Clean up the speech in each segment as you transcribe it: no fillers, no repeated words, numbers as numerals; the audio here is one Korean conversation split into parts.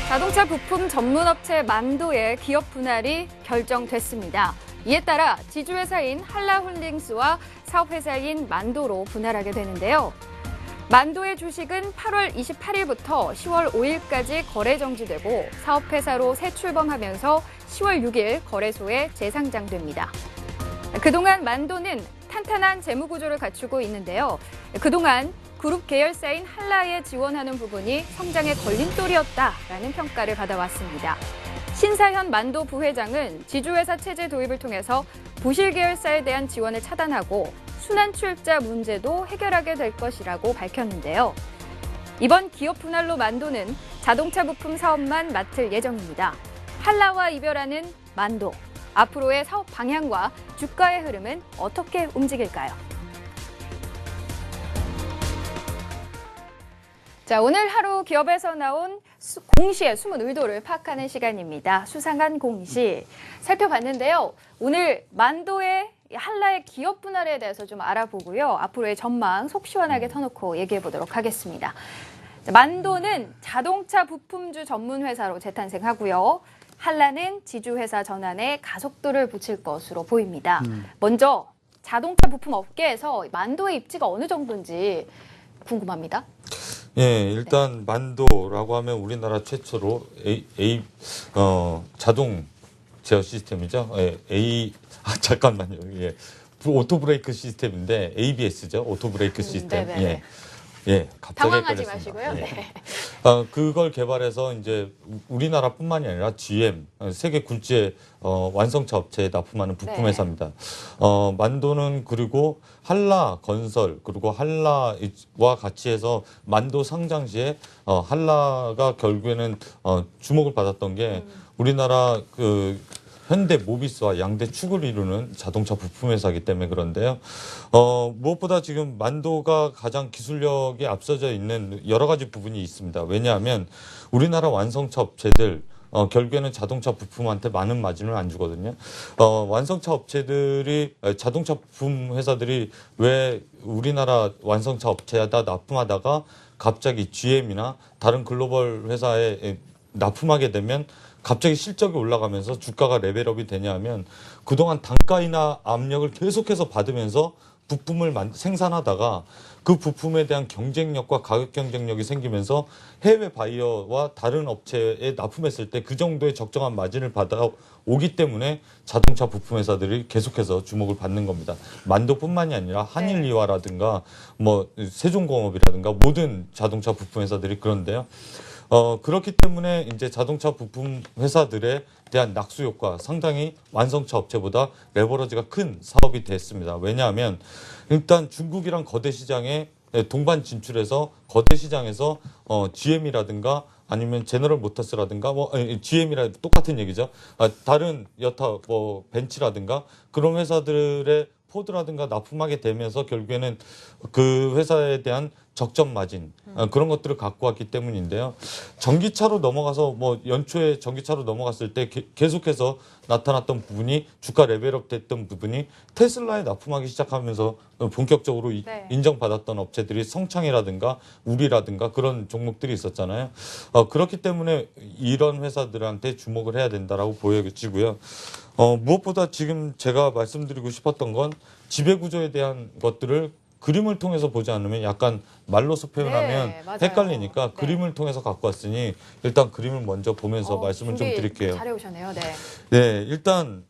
자동차 부품 전문업체 만도의 기업 분할이 결정됐습니다. 이에 따라 지주회사인 한라홀딩스와 사업회사인 만도로 분할하게 되는데요. 만도의 주식은 8월 28일부터 10월 5일까지 거래 정지되고 사업회사로 새 출범하면서 10월 6일 거래소에 재상장됩니다. 그동안 만도는 탄탄한 재무구조를 갖추고 있는데요. 그동안 그룹 계열사인 한라에 지원하는 부분이 성장의 걸림돌이었다라는 평가를 받아왔습니다. 신사현 만도 부회장은 지주회사 체제 도입을 통해서 부실 계열사에 대한 지원을 차단하고 순환 출자 문제도 해결하게 될 것이라고 밝혔는데요. 이번 기업 분할로 만도는 자동차 부품 사업만 맡을 예정입니다. 한라와 이별하는 만도. 앞으로의 사업 방향과 주가의 흐름은 어떻게 움직일까요? 자, 오늘 하루 기업에서 나온 공시의 숨은 의도를 파악하는 시간입니다. 수상한 공시 살펴봤는데요. 오늘 만도의 한라의 기업 분할에 대해서 좀 알아보고요. 앞으로의 전망 속 시원하게 터놓고 얘기해 보도록 하겠습니다. 자, 만도는 자동차 부품주 전문 회사로 재탄생하고요. 한라는 지주회사 전환에 가속도를 붙일 것으로 보입니다. 먼저 자동차 부품 업계에서 만도의 입지가 어느 정도인지 궁금합니다. 예, 일단 만도라고 하면 우리나라 최초로 자동 제어 시스템이죠. 잠깐만요. 예. 오토 브레이크 시스템인데 ABS죠. 오토 브레이크 시스템. 네네네. 예, 갑자기 당황하지 헷갈렸습니다. 마시고요. 예. 네. 그걸 개발해서 이제 우리나라뿐만이 아니라 GM 세계 굴지의 완성차 업체에 납품하는 부품 네. 회사입니다. 만도는 그리고 한라 건설 그리고 한라와 같이 해서 만도 상장 시에 한라가 결국에는 주목을 받았던 게 우리나라 그 현대 모비스와 양대 축을 이루는 자동차 부품 회사이기 때문에 그런데요. 무엇보다 지금 만도가 가장 기술력이 앞서져 있는 여러 가지 부분이 있습니다. 왜냐하면 우리나라 완성차 업체들 결국에는 자동차 부품한테 많은 마진을 안 주거든요. 완성차 업체들이 자동차 부품 회사들이 왜 우리나라 완성차 업체에다 납품하다가 갑자기 GM이나 다른 글로벌 회사에 납품하게 되면 갑자기 실적이 올라가면서 주가가 레벨업이 되냐면 그동안 단가이나 압력을 계속해서 받으면서 부품을 생산하다가 그 부품에 대한 경쟁력과 가격 경쟁력이 생기면서 해외 바이어와 다른 업체에 납품했을 때 그 정도의 적정한 마진을 받아오기 때문에 자동차 부품 회사들이 계속해서 주목을 받는 겁니다. 만도뿐만이 아니라 한일이화라든가 뭐 세종공업이라든가 모든 자동차 부품 회사들이 그런데요. 그렇기 때문에 이제 자동차 부품 회사들에 대한 낙수 효과 상당히 완성차 업체보다 레버러지가 큰 사업이 됐습니다. 왜냐하면 일단 중국이랑 거대 시장에 동반 진출해서 거대 시장에서 GM이라든가 아니면 제너럴 모터스라든가 GM이라 똑같은 얘기죠. 다른 여타 벤츠라든가 그런 회사들의 포드라든가 납품하게 되면서 결국에는 그 회사에 대한 적정 마진 그런 것들을 갖고 왔기 때문인데요. 전기차로 넘어가서 연초에 전기차로 넘어갔을 때 계속해서 나타났던 부분이 주가 레벨업 됐던 부분이 테슬라에 납품하기 시작하면서 본격적으로 인정받았던 업체들이 성창이라든가 우리라든가 그런 종목들이 있었잖아요. 그렇기 때문에 이런 회사들한테 주목을 해야 된다라고 보여지고요. 무엇보다 지금 제가 말씀드리고 싶었던 건 지배구조에 대한 것들을 그림을 통해서 보지 않으면 약간 말로서 표현하면 헷갈리니까 그림을 통해서 갖고 왔으니 일단 그림을 먼저 보면서 말씀을 좀 드릴게요. 잘해오셨네요. 네. 네, 일단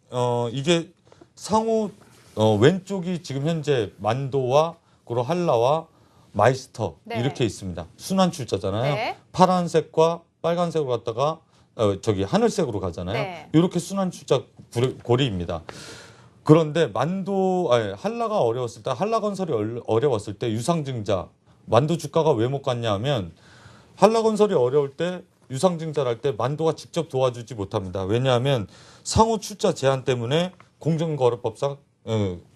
이게 상호 왼쪽이 지금 현재 만도와 그리고 한라와 마이스터 이렇게 있습니다. 순환 출자잖아요. 네. 파란색과 빨간색으로 갔다가 하늘색으로 가잖아요. 이렇게 순환 출자 고리입니다. 그런데 한라가 어려웠을 때, 한라건설이 어려웠을 때 유상증자, 만도 주가가 왜 못 갔냐 하면 한라건설이 어려울 때 유상증자를 할 때 만도가 직접 도와주지 못합니다. 왜냐하면 상호 출자 제한 때문에 공정거래법상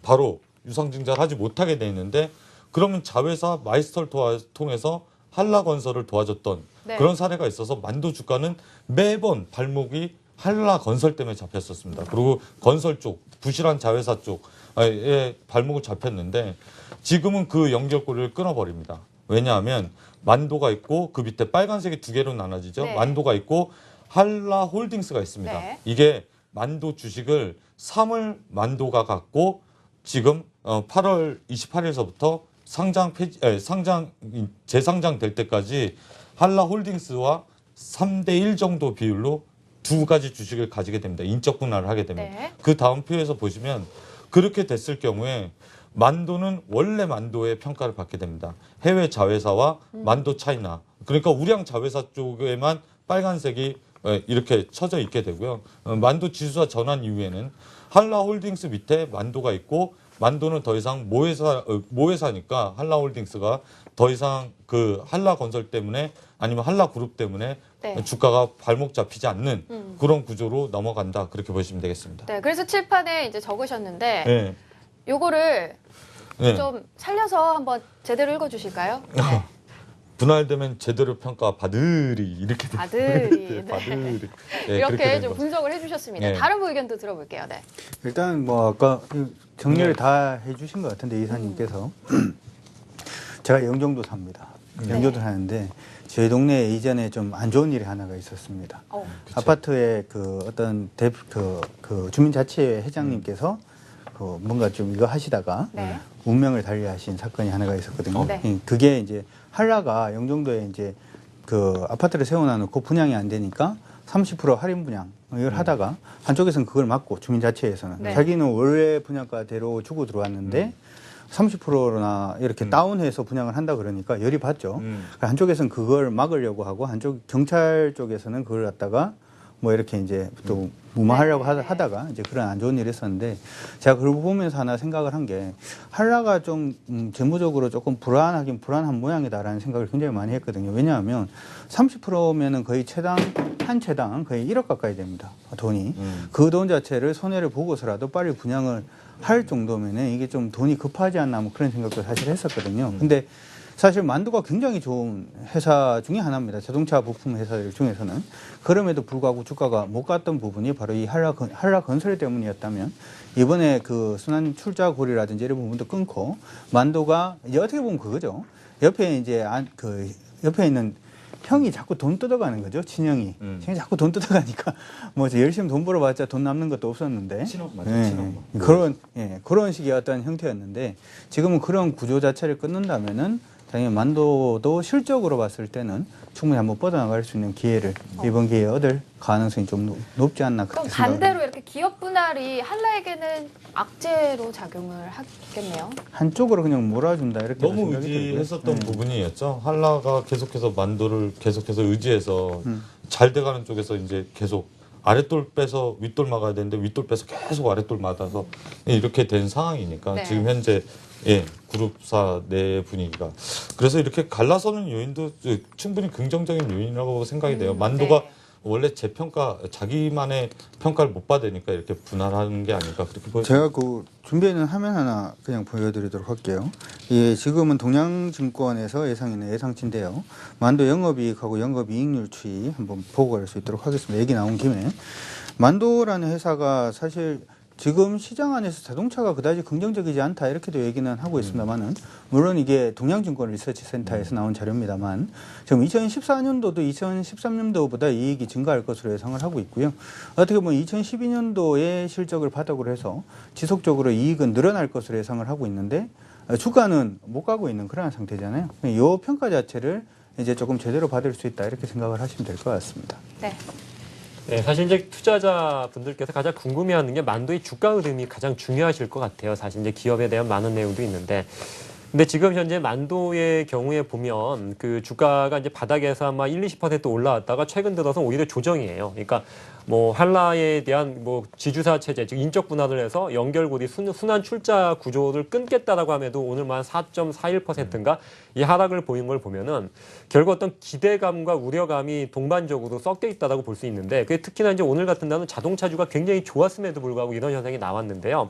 바로 유상증자를 하지 못하게 돼 있는데 그러면 자회사 마이스터를 통해서 한라건설을 도와줬던 그런 사례가 있어서 만도 주가는 매번 발목이 한라건설 때문에 잡혔었습니다. 그리고 건설 쪽, 부실한 자회사 쪽에 발목을 잡혔는데 지금은 그 연결고리를 끊어버립니다. 왜냐하면 만도가 있고 그 밑에 빨간색이 두 개로 나눠지죠. 네. 만도가 있고 한라홀딩스가 있습니다. 네. 이게 만도 주식을 사물 만도가 갖고 지금 8월 28일서부터 재상장 될 때까지 한라홀딩스와 3대1 정도 비율로 두 가지 주식을 가지게 됩니다. 인적 분할을 하게 됩니다. 네. 그 다음 표에서 보시면 그렇게 됐을 경우에 만도는 원래 만도의 평가를 받게 됩니다. 해외 자회사와 만도 차이나. 그러니까 우량 자회사 쪽에만 빨간색이 이렇게 쳐져 있게 되고요. 만도 지수사 전환 이후에는 한라홀딩스 밑에 만도가 있고 만도는 더 이상 모회사니까 한라홀딩스가 더 이상 그 한라건설 때문에 아니면 한라그룹 때문에 네. 주가가 발목 잡히지 않는 그런 구조로 넘어간다. 그렇게 보시면 되겠습니다. 네, 그래서 칠판에 이제 적으셨는데 네. 요거를 네. 좀 살려서 한번 제대로 읽어주실까요? 네. 분할되면 제대로 평가 받으리 이렇게 됩니다. 받으리. 네, 네. 받으리. 네, 그렇게 이렇게 된 좀 거. 분석을 해주셨습니다. 네. 다른 의견도 들어볼게요. 네. 일단 뭐 아까 정리를 네. 다 해주신 것 같은데 이사님께서 제가 영종도 삽니다. 영종도 사는데 저희 동네에 이전에 좀 안 좋은 일이 하나가 있었습니다. 그쵸. 아파트에 그 어떤 그 주민자치회 회장님께서 그 뭔가 좀 이거 하시다가 네. 운명을 달리하신 사건이 하나가 있었거든요. 네. 그게 이제 한라가 영종도에 이제 그 아파트를 세워놔놓고 분양이 안 되니까 30% 할인 분양 이걸 하다가 한쪽에서는 그걸 막고 주민자치회에서는 네. 자기는 원래 분양가대로 주고 들어왔는데 30%나 이렇게 다운해서 분양을 한다 그러니까 열이 받죠. 그러니까 한쪽에서는 그걸 막으려고 하고 한쪽 경찰 쪽에서는 그걸 갖다가 뭐 이렇게 이제 또 무마하려고 네. 하다가 이제 그런 안 좋은 일이 있었는데 제가 그걸 보면서 하나 생각을 한 게 한라가 좀 재무적으로 조금 불안한 모양이다라는 생각을 굉장히 많이 했거든요. 왜냐하면 30%면은 거의 한 채당 거의 1억 가까이 됩니다. 돈이. 그 돈 자체를 손해를 보고서라도 빨리 분양을 할 정도면은 이게 좀 돈이 급하지 않나 뭐 그런 생각도 사실 했었거든요. 근데 사실 만두가 굉장히 좋은 회사 중에 하나입니다. 자동차 부품 회사들 중에서는. 그럼에도 불구하고 주가가 못 갔던 부분이 바로 이 한라건설 때문이었다면 이번에 그 순환 출자 고리라든지 이런 부분도 끊고 만두가 이제 어떻게 보면 그거죠. 옆에 이제 옆에 있는 형이 자꾸 돈 뜯어가는 거죠. 친형이. 친형이 자꾸 돈 뜯어가니까 뭐 열심히 돈 벌어봤자 돈 남는 것도 없었는데. 친업 맞죠? 예, 친업. 그런 식의 어떤 형태였는데 지금은 그런 구조 자체를 끊는다면은 당연히 만도도 실적으로 봤을 때는 충분히 한번 뻗어나갈 수 있는 기회를 이번 기회에 얻을 가능성이 좀 높지 않나 그럼 그렇게 생각합니다. 반대로 이렇게 기업 분할이 한라에게는 악재로 작용을 하겠네요. 한쪽으로 그냥 몰아준다 이렇게 너무 생각이 들고요. 의지했었던 부분이었죠. 한라가 계속해서 만도를 계속해서 의지해서 잘 돼가는 쪽에서 이제 계속 아랫돌 빼서 윗돌 막아야 되는데 윗돌 빼서 계속 아랫돌 맞아서 이렇게 된 상황이니까 네. 지금 현재 그룹사 내 분위기가 그래서 이렇게 갈라서는 요인도 충분히 긍정적인 요인이라고 생각이 돼요. 만도가 네. 원래 자기만의 평가를 못 받으니까 이렇게 분할하는 게 아닐까 그렇게 보여요. 제가 그 준비해놓은 화면 하나 그냥 보여드리도록 할게요. 예, 지금은 동양증권에서 예상이는 예상치인데요. 만도 영업이익하고 영업이익률 추이 한번 보고 갈 수 있도록 하겠습니다. 얘기 나온 김에. 만도라는 회사가 사실 지금 시장 안에서 자동차가 그다지 긍정적이지 않다 이렇게도 얘기는 하고 있습니다만은 물론 이게 동양증권 리서치센터에서 나온 자료입니다만 지금 2014년도도 2013년도보다 이익이 증가할 것으로 예상을 하고 있고요. 어떻게 보면 2012년도에 실적을 바닥으로 해서 지속적으로 이익은 늘어날 것으로 예상을 하고 있는데 주가는 못 가고 있는 그런 상태잖아요. 이 평가 자체를 이제 조금 제대로 받을 수 있다 이렇게 생각을 하시면 될 것 같습니다. 네. 네, 사실 이제 투자자분들께서 가장 궁금해하는 게 만도의 주가 흐름이 가장 중요하실 것 같아요. 사실 이제 기업에 대한 많은 내용도 있는데. 근데 지금 현재 만도의 경우에 보면 그 주가가 이제 바닥에서 아마 1-20% 올라왔다가 최근 들어서 오히려 조정이에요. 그러니까 뭐 한라에 대한 뭐 지주사 체제, 즉 인적 분할을 해서 연결고리 순환 출자 구조를 끊겠다라고 함에도 오늘만 4.41%인가 이 하락을 보인 걸 보면은 결국 어떤 기대감과 우려감이 동반적으로 섞여 있다라고 볼 수 있는데 그게 특히나 이제 오늘 같은 날은 자동차주가 굉장히 좋았음에도 불구하고 이런 현상이 나왔는데요.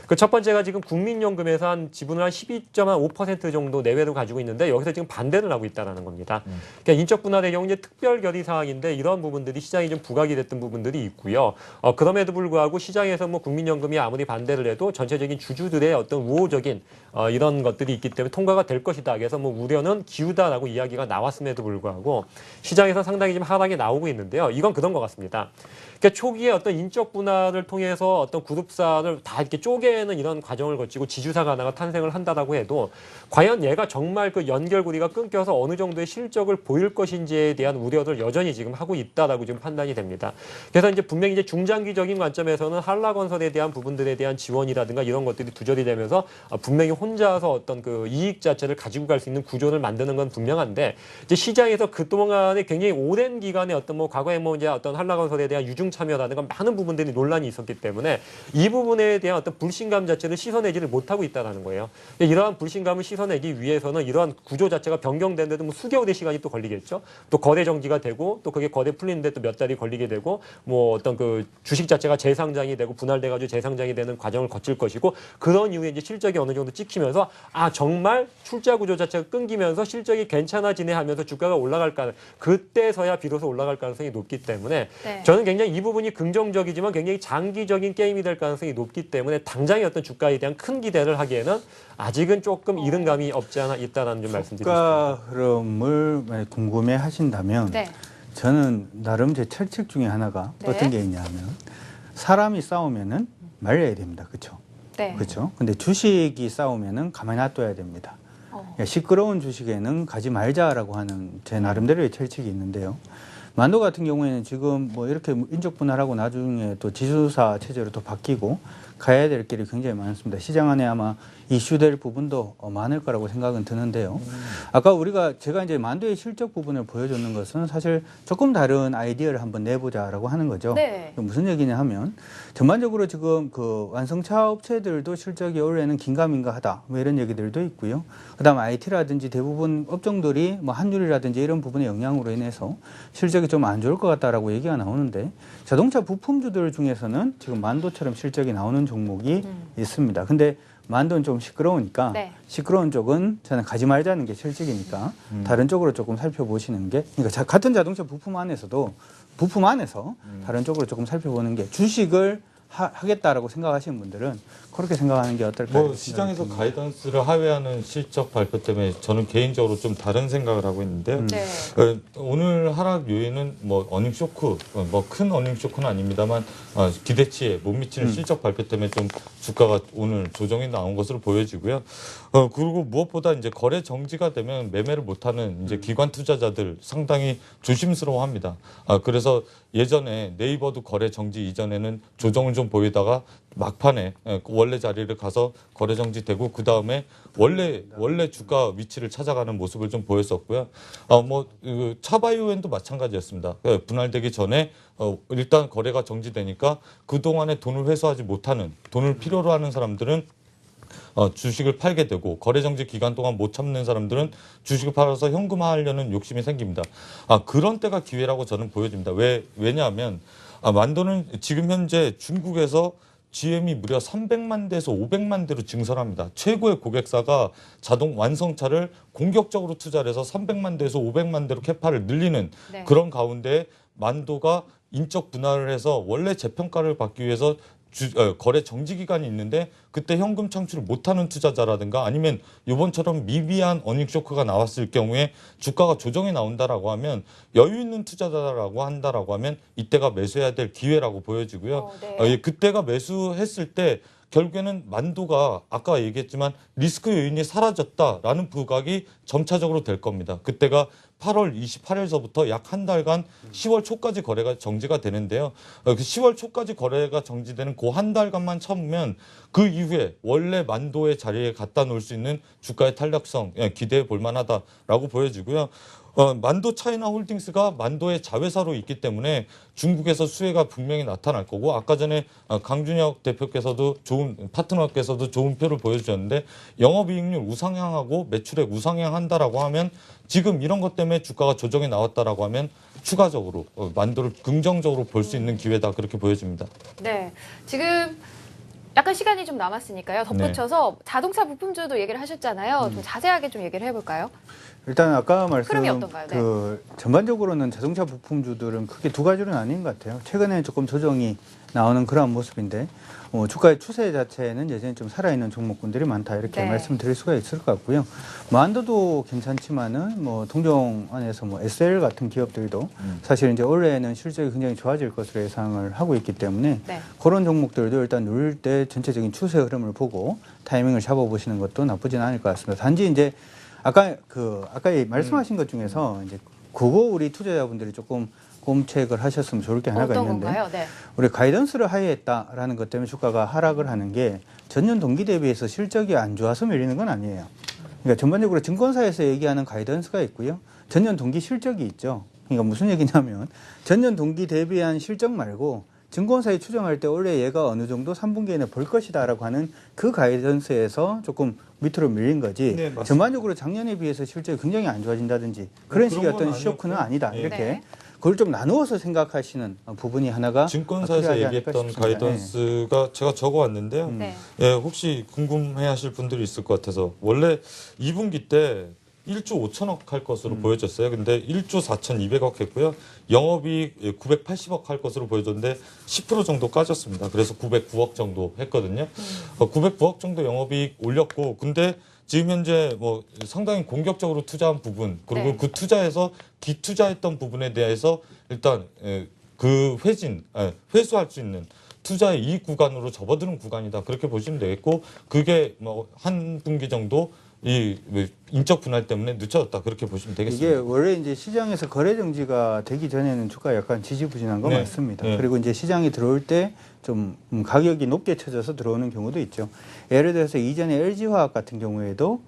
그 첫 번째가 지금 국민연금에서 한 지분을 한 12.5% 정도 내외로 가지고 있는데 여기서 지금 반대를 하고 있다는 겁니다. 그러니까 인적 분할의 경우 이제 특별 결의 사항인데 이런 부분들이 시장이 좀 부각이 됐던 부분들이 있고요. 그럼에도 불구하고 시장에서 뭐 국민연금이 아무리 반대를 해도 전체적인 주주들의 어떤 우호적인 이런 것들이 있기 때문에 통과가 될 것이다. 그래서 뭐 우려는 기우다라고 이야기가 나왔음에도 불구하고 시장에서 상당히 좀 하락이 나오고 있는데요. 이건 그런 것 같습니다. 그러니까 초기에 어떤 인적 분할을 통해서 어떤 그룹사를 다 이렇게 쪼개는 이런 과정을 거치고 지주사가 하나가 탄생을 한다라고 해도 과연 얘가 정말 그 연결고리가 끊겨서 어느 정도의 실적을 보일 것인지에 대한 우려를 여전히 지금 하고 있다라고 지금 판단이 됩니다. 그래서 이제 분명히 이제 중장기적인 관점에서는 한라건설에 대한 부분들에 대한 지원이라든가 이런 것들이 두절이 되면서 분명히 혼자서 어떤 그 이익 자체를 가지고 갈 수 있는 구조를 만드는 건 분명한데 이제 시장에서 그동안에 굉장히 오랜 기간에 어떤 뭐 과거에 뭐 이제 어떤 한라건설에 대한 유중 참여라든가 많은 부분들이 논란이 있었기 때문에 이 부분에 대한 어떤 불신감 자체를 씻어내지를 못하고 있다는 거예요. 이러한 불신감을 씻어내기 위해서는 이러한 구조 자체가 변경되는데도 뭐 수개월의 시간이 또 걸리겠죠. 또 거래 정지가 되고 또 그게 거래 풀리는데 또 몇 달이 걸리게 되고 뭐 어떤 그 주식 자체가 재상장이 되고 분할돼가지고 재상장이 되는 과정을 거칠 것이고 그런 이후에 이제 실적이 어느 정도 찍히면서 아 정말 출자 구조 자체가 끊기면서 실적이 괜찮아지네 하면서 주가가 올라갈 가능 그때서야 비로소 올라갈 가능성이 높기 때문에 네. 저는 굉장히 이 부분이 긍정적이지만 굉장히 장기적인 게임이 될 가능성이 높기 때문에 당장의 어떤 주가에 대한 큰 기대를 하기에는 아직은 조금 이른 감이 없지 않아 있다는 좀 말씀드리고 주가 싶습니다. 흐름을 만약 궁금해 하신다면 네. 저는 나름 제 철칙 중에 하나가 네. 어떤 게 있냐면 사람이 싸우면은 말려야 됩니다. 그렇죠? 네. 그렇죠? 근데 주식이 싸우면은 가만히 놔둬야 됩니다. 어. 시끄러운 주식에는 가지 말자라고 하는 제 나름대로의 철칙이 있는데요. 만도 같은 경우에는 지금 뭐 이렇게 인적 분할하고 나중에 또 지수사 체제로 또 바뀌고 가야 될 길이 굉장히 많습니다. 시장 안에 아마 이슈될 부분도 많을 거라고 생각은 드는데요. 아까 제가 이제 만도의 실적 부분을 보여줬는 것은 사실 조금 다른 아이디어를 한번 내보자라고 하는 거죠. 네. 무슨 얘기냐 하면 전반적으로 지금 그 완성차 업체들도 실적이 올해는 긴가민가하다 뭐 이런 얘기들도 있고요. 그다음 IT라든지 대부분 업종들이 뭐 환율이라든지 이런 부분의 영향으로 인해서 실적이 좀 안 좋을 것 같다라고 얘기가 나오는데 자동차 부품주들 중에서는 지금 만도처럼 실적이 나오는 종목이 있습니다. 근데 만도는 좀 시끄러우니까 네. 시끄러운 쪽은 저는 가지 말자는 게 실직이니까 다른 쪽으로 조금 살펴보시는 게 그러니까 같은 자동차 부품 안에서 다른 쪽으로 조금 살펴보는 게 주식을 하겠다라고 생각하시는 분들은 그렇게 생각하는 게 어떨까? 뭐 시장에서 가이던스를 하회하는 실적 발표 때문에 저는 개인적으로 좀 다른 생각을 하고 있는데요. 네. 오늘 하락 요인은 뭐 어닝 쇼크, 뭐 큰 어닝 쇼크는 아닙니다만 기대치에 못 미치는 실적 발표 때문에 좀 주가가 오늘 조정이 나온 것으로 보여지고요. 그리고 무엇보다 이제 거래 정지가 되면 매매를 못하는 이제 기관 투자자들 상당히 조심스러워합니다. 그래서 예전에 네이버도 거래 정지 이전에는 조정을 좀 보이다가 막판에 원래 자리를 가서 거래 정지되고 그 다음에 원래 주가 위치를 찾아가는 모습을 좀 보였었고요. 차바이오엔도 마찬가지였습니다. 분할되기 전에 일단 거래가 정지되니까 그 동안에 돈을 회수하지 못하는 돈을 필요로 하는 사람들은 주식을 팔게 되고 거래 정지 기간 동안 못 참는 사람들은 주식을 팔아서 현금화하려는 욕심이 생깁니다. 그런 때가 기회라고 저는 보여집니다. 왜냐하면 만도는 지금 현재 중국에서 GM이 무려 300만 대에서 500만 대로 증설합니다. 최고의 고객사가 자동 완성차를 공격적으로 투자를 해서 300만 대에서 500만 대로 캐파를 늘리는 네. 그런 가운데 만도가 인적 분할을 해서 원래 재평가를 받기 위해서 거래 정지 기간이 있는데 그때 현금 창출을 못하는 투자자라든가 아니면 이번처럼 미비한 어닝 쇼크가 나왔을 경우에 주가가 조정이 나온다라고 하면 여유 있는 투자자라고 한다라고 하면 이때가 매수해야 될 기회라고 보여지고요. 네. 그때가 매수했을 때 결국에는 만도가 아까 얘기했지만 리스크 요인이 사라졌다라는 부각이 점차적으로 될 겁니다. 그때가 8월 28일서부터 약 한 달간 10월 초까지 거래가 정지가 되는데요. 그 10월 초까지 거래가 정지되는 그 한 달간만 참으면 그 이후에 원래 만도의 자리에 갖다 놓을 수 있는 주가의 탄력성 기대해 볼 만하다라고 보여지고요. 만도 차이나 홀딩스가 만도의 자회사로 있기 때문에 중국에서 수혜가 분명히 나타날 거고 아까 전에 강준혁 대표께서도 파트너께서도 좋은 표를 보여주셨는데 영업이익률 우상향하고 매출액 우상향한다라고 하면 지금 이런 것 때문에 주가가 조정이 나왔다라고 하면 추가적으로 만도를 긍정적으로 볼 수 있는 기회다 그렇게 보여집니다. 네. 지금 약간 시간이 좀 남았으니까요. 덧붙여서 자동차 부품주도 얘기를 하셨잖아요. 좀 자세하게 좀 얘기를 해볼까요? 일단 아까 흐름이 어떤가요? 네. 전반적으로는 자동차 부품주들은 크게 두 가지로 나뉜 것 같아요. 최근에 조금 조정이 나오는 그러한 모습인데 주가의 추세 자체는 여전히 좀 살아있는 종목군들이 많다 이렇게 네. 말씀드릴 수가 있을 것 같고요. 만도도 괜찮지만은 동종 안에서 SL 같은 기업들도 사실 이제 올해는 실적이 굉장히 좋아질 것으로 예상을 하고 있기 때문에 네. 그런 종목들도 일단 누릴 때 전체적인 추세 흐름을 보고 타이밍을 잡아보시는 것도 나쁘진 않을 것 같습니다. 단지 이제 아까 말씀하신 것 중에서 이제 그거 우리 투자자분들이 조금 곰책을 하셨으면 좋을 게 하나가 어떤 있는데 건가요? 네. 우리 가이던스를 하회했다라는 것 때문에 주가가 하락을 하는 게 전년 동기 대비해서 실적이 안 좋아서 밀리는 건 아니에요. 그러니까 전반적으로 증권사에서 얘기하는 가이던스가 있고요. 전년 동기 실적이 있죠. 그러니까 무슨 얘기냐면 전년 동기 대비한 실적 말고 증권사에 추정할 때 원래 얘가 어느 정도 3분기에는 벌 것이다라고 하는 그 가이던스에서 조금 밑으로 밀린 거지. 네, 맞습니다. 전반적으로 작년에 비해서 실적이 굉장히 안 좋아진다든지 그런 식의 그런 건 어떤 쇼크는 아니었고요. 아니다. 네. 이렇게 네. 그걸 좀 나누어서 생각하시는 부분이 하나가 증권사에서 필요하지 않을까 얘기했던 싶습니다. 가이던스가 제가 적어왔는데요. 네. 예, 혹시 궁금해하실 분들이 있을 것 같아서 원래 2분기 때 1조 5천억 할 것으로 보여졌어요. 근데 1조 4,200억 했고요. 영업이익 980억 할 것으로 보여졌는데 10% 정도 까졌습니다. 그래서 909억 정도 했거든요. 909억 정도 영업이익 올렸고, 근데 지금 현재 상당히 공격적으로 투자한 부분, 그리고 네. 그 투자에서 기투자했던 부분에 대해서 일단 그 회수할 수 있는 투자의 이익 구간으로 접어드는 구간이다. 그렇게 보시면 되겠고, 그게 한 분기 정도 이 인적 분할 때문에 늦춰졌다. 그렇게 보시면 되겠습니다. 이게 원래 이제 시장에서 거래 정지가 되기 전에는 주가 약간 지지부진한 건 네. 맞습니다. 네. 그리고 이제 시장이 들어올 때 좀 가격이 높게 쳐져서 들어오는 경우도 있죠. 예를 들어서 이전에 LG화학 같은 경우에도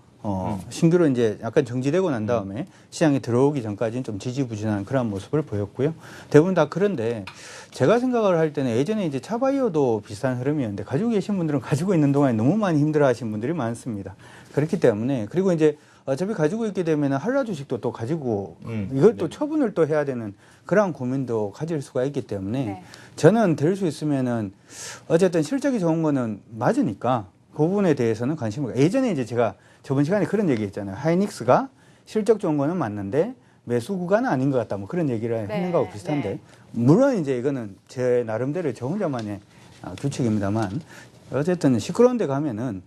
신규로 이제 약간 정지되고 난 다음에 시장에 들어오기 전까지는 좀 지지부진한 그런 모습을 보였고요. 대부분 다 그런데 제가 생각을 할 때는 예전에 이제 차바이오도 비슷한 흐름이었는데 가지고 계신 분들은 가지고 있는 동안에 너무 많이 힘들어 하신 분들이 많습니다. 그렇기 때문에 그리고 이제 어차피 가지고 있게 되면 한라 주식도 또 가지고 이걸 또 처분을 또 해야 되는 그런 고민도 가질 수가 있기 때문에 네. 저는 될 수 있으면은 어쨌든 실적이 좋은 거는 맞으니까 그 부분에 대해서는 관심을 예전에 이제 제가 저번 시간에 그런 얘기 했잖아요. 하이닉스가 실적 좋은 거는 맞는데 매수 구간은 아닌 것 같다. 뭐 그런 얘기를 네, 했는 거하고 비슷한데 네. 물론 이제 이거는 제 나름대로 저 혼자만의 규칙입니다만 어쨌든 시끄러운 데 가면은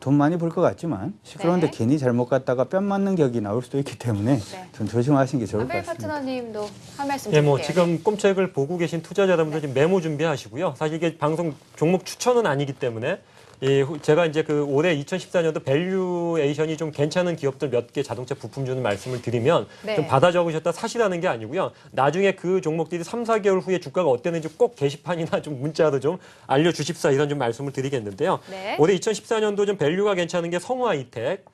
돈 많이 벌 것 같지만 시끄러운데 네. 괜히 잘못 갔다가 뺨 맞는 격이 나올 수도 있기 때문에 네. 좀 조심하시는 게 좋을 것 아벨 같습니다. 파트너님도 한 말씀 예, 드릴게요. 지금 꼼책을 보고 계신 투자자 여러분들 지금 메모 준비하시고요. 사실 이게 방송 종목 추천은 아니기 때문에 제가 이제 그 올해 2014년도 밸류에이션이 좀 괜찮은 기업들 몇 개 자동차 부품주는 말씀을 드리면 네. 좀 받아 적으셨다 사실하는 게 아니고요. 나중에 그 종목들이 3, 4개월 후에 주가가 어땠는지 꼭 게시판이나 좀 문자로 좀 알려주십사 이런 좀 말씀을 드리겠는데요. 네. 올해 2014년도 좀 밸류가 괜찮은 게 성우아이텍,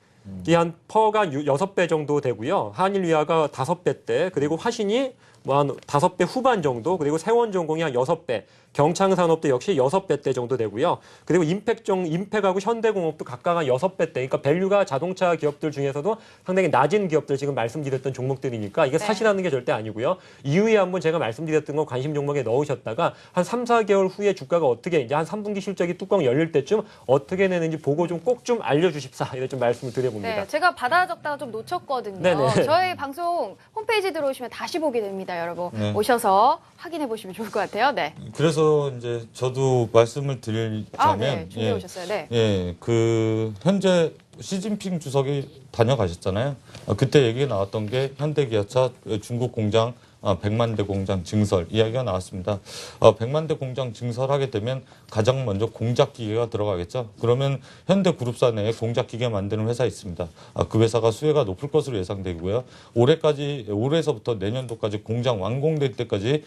이 한 퍼가 6배 정도 되고요. 한일위아가 5배대, 그리고 화신이 한 5배 후반 정도, 그리고 세원전공이 한 6배, 경창산업도 역시 6배대 정도 되고요. 그리고 임팩하고 현대공업도 각각 한 6배대. 그러니까 밸류가 자동차 기업들 중에서도 상당히 낮은 기업들 지금 말씀드렸던 종목들이니까 이게 네. 사실하는 게 절대 아니고요. 이후에 한번 제가 말씀드렸던 거 관심 종목에 넣으셨다가 한 3, 4개월 후에 주가가 어떻게 이제 한 3분기 실적이 뚜껑 열릴 때쯤 어떻게 내는지 보고 좀 꼭 좀 알려주십사. 이렇게 좀 말씀을 드려봅니다. 네, 제가 받아 적다가 좀 놓쳤거든요. 네네. 저희 방송 홈페이지 들어오시면 다시 보게 됩니다, 여러분. 네. 오셔서 확인해 보시면 좋을 것 같아요. 네. 그래서 이제 저도 말씀을 드리자면 네. 준비해 오셨어요. 네. 그 현재 시진핑 주석이 다녀가셨잖아요. 그때 얘기가 나왔던 게 현대기아차 중국 공장 100만 대 공장 증설 이야기가 나왔습니다. 100만 대 공장 증설하게 되면 가장 먼저 공작 기계가 들어가겠죠. 그러면 현대그룹사 내에 공작 기계 만드는 회사 있습니다. 그 회사가 수혜가 높을 것으로 예상되고요. 올해서부터 내년도까지 공장 완공될 때까지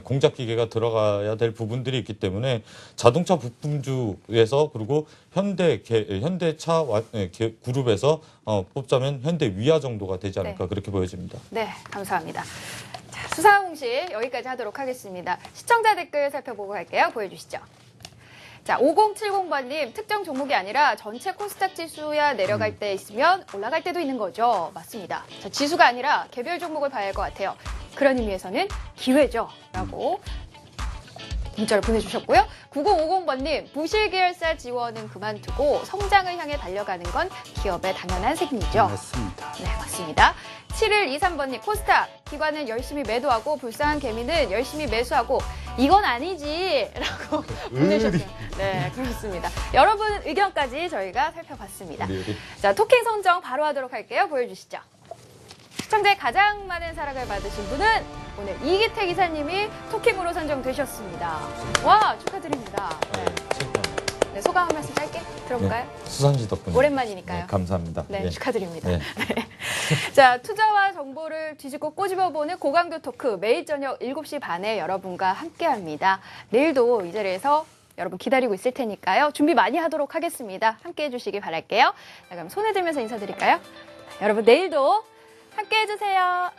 공작 기계가 들어가야 될 부분들이 있기 때문에 자동차 부품주에서 그리고 현대차 그룹에서 뽑자면 현대위아 정도가 되지 않을까 그렇게 보여집니다. 네, 감사합니다. 자, 수사홍실 여기까지 하도록 하겠습니다. 시청자 댓글 살펴보고 갈게요. 보여주시죠. 자, 5070번님, 특정 종목이 아니라 전체 코스닥 지수야 내려갈 때 있으면 올라갈 때도 있는 거죠. 맞습니다. 자, 지수가 아니라 개별 종목을 봐야 할 것 같아요. 그런 의미에서는 기회죠. 라고 문자를 보내주셨고요. 9050번님, 부실 계열사 지원은 그만두고 성장을 향해 달려가는 건 기업의 당연한 책임이죠. 맞습니다. 네, 맞습니다. 7123번님, 코스닥, 기관은 열심히 매도하고 불쌍한 개미는 열심히 매수하고 이건 아니지 라고 보내셨어요. 네, 그렇습니다. 여러분 의견까지 저희가 살펴봤습니다. 자, 토킹 선정 바로 하도록 할게요. 보여주시죠. 시청자의 가장 많은 사랑을 받으신 분은 오늘 이기택 이사님이 토킹으로 선정되셨습니다. 와, 축하드립니다. 네. 네, 소감 한 말씀 짧게 들어볼까요? 수산지 덕분에. 오랜만이니까요. 네, 감사합니다. 네, 예. 축하드립니다. 네. 네. 자, 투자와 정보를 뒤집고 꼬집어보는 고강도 토크 매일 저녁 7시 반에 여러분과 함께합니다. 내일도 이 자리에서 여러분 기다리고 있을 테니까요. 준비 많이 하도록 하겠습니다. 함께해 주시기 바랄게요. 자, 그럼 손에 들면서 인사드릴까요? 여러분 내일도 함께해 주세요.